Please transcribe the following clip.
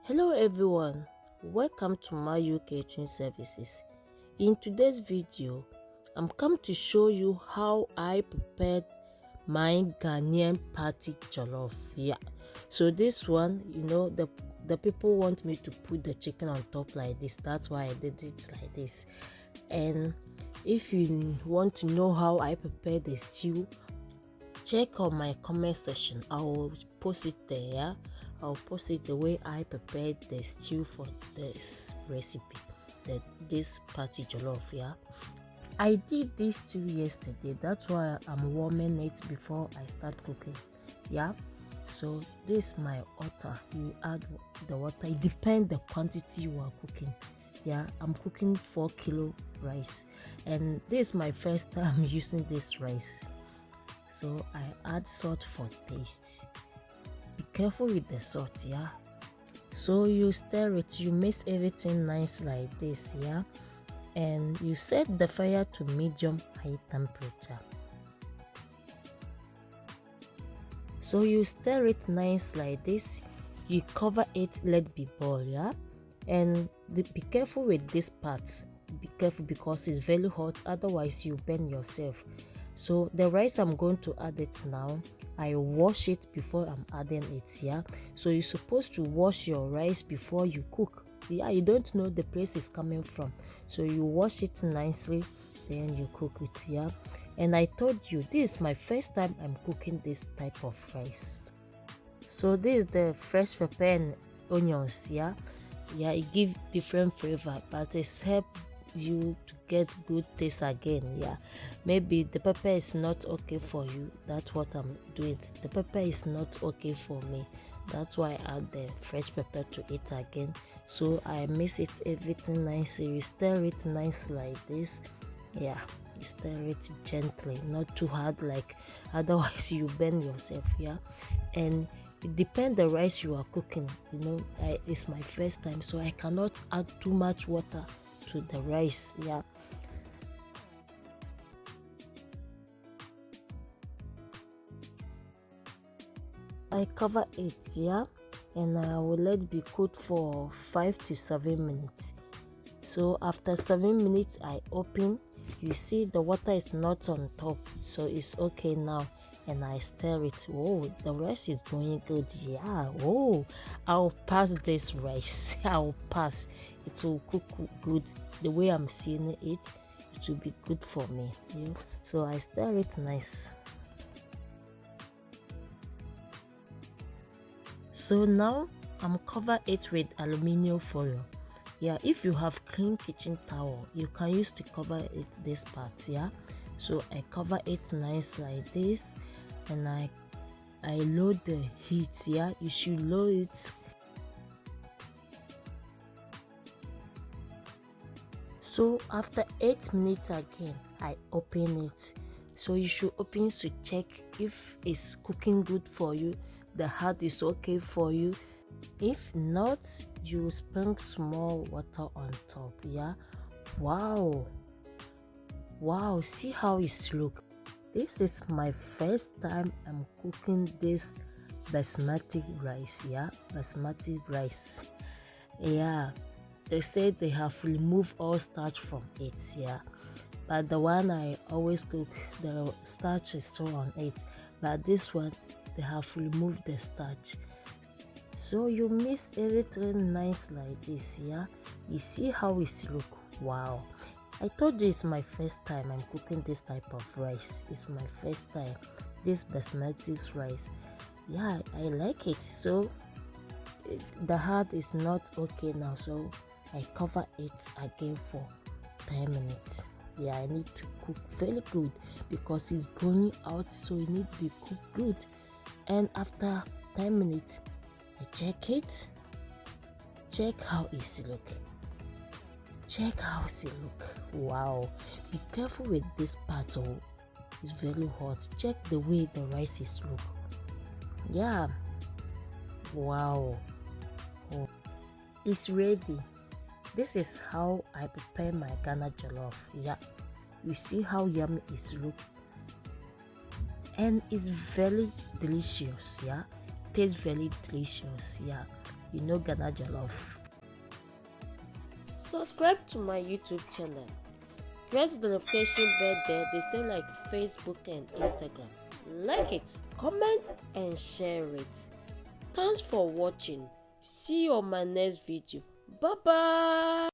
Hello everyone, welcome to my catering services. In today's video, I'm come to show you how I prepared my Ghanaian party jollof. Yeah, so this one, the people want me to put the chicken on top like this. That's why I did it like this. And if you want to know how I prepare the stew, check on my comment section. I will post it there. Yeah? I'll post it the way I prepared the stew for this recipe, this party jollof. Yeah, I did this stew yesterday. That's why I'm warming it before I start cooking. Yeah, so this is my water. You add the water. It depends the quantity you are cooking. Yeah, I'm cooking 4 kilo rice, and this is my first time using this rice. So I add salt for taste. Be careful with the salt, yeah. So you stir it, you mix everything nice like this, yeah. And you set the fire to medium high temperature. So you stir it nice like this. You cover it, let it be boil, yeah. And be careful with this part. Be careful because it's very hot, otherwise you burn yourself. So the rice, I'm going to add it now. I wash it before I'm adding it. Yeah, so you're supposed to wash your rice before you cook. Yeah, you don't know the place it's coming from, so you wash it nicely, then you cook it. Yeah, and I told you this is my first time I'm cooking this type of rice. So this is the fresh pepper and onions. Yeah, it gives different flavor, but it's help you to get good taste again. Yeah, maybe the pepper is not okay for you. That's what I'm doing. The pepper is not okay for me. That's why I add the fresh pepper to it again. So I mix it everything nicely. You stir it nice like this. Yeah, you stir it gently, not too hard, like otherwise you burn yourself. Yeah, and it depends the rice you are cooking. It's my first time, so I cannot add too much water to the rice. Yeah, I cover it. Yeah, and I will let it be cooked for 5 to 7 minutes. So after 7 minutes I open. You see the water is not on top, so it's okay now. And I stir it. Oh, the rice is going good. Yeah, oh, I'll pass this rice. I'll pass. It will cook good. The way I'm seeing it, it will be good for me. So I stir it nice. So now I'm cover it with aluminium foil. Yeah, if you have clean kitchen towel, you can use to cover it this part. Yeah, so I cover it nice like this, and I load the heat. Yeah, you should load it. So after 8 minutes again I open it. So you should open to check if it's cooking good for you, the heart is okay for you. If not, you sprinkle small water on top. Yeah, wow, see how it look. This is my first time I'm cooking this basmati rice. Yeah, basmati rice. Yeah, they say they have removed all starch from it. Yeah, but the one I always cook, the starch is still on it, but this one they have removed the starch. So you mix everything nice like this. Yeah, you see how it look. Wow, I told you it's my first time I'm cooking this type of rice. It's my first time, this basmati rice. Yeah, I like it. So the heart is not okay now, so I cover it again for 10 minutes. Yeah, I need to cook very good because it's going out, so it need to be cooked good. And after 10 minutes I check it. Check how it look. Check how it look. Wow, be careful with this part. Oh, it's very hot. Check the way the rice is look. Yeah, wow, oh, it's ready. This is how I prepare my Ghana jollof. Yeah, you see how yummy it look, and it's very delicious. Yeah, tastes very delicious. Yeah, you know Ghana Jollof. Subscribe to my YouTube channel. Press the notification bell there, the same like Facebook and Instagram. Like it, comment and share it. Thanks for watching. See you on my next video. Bye bye.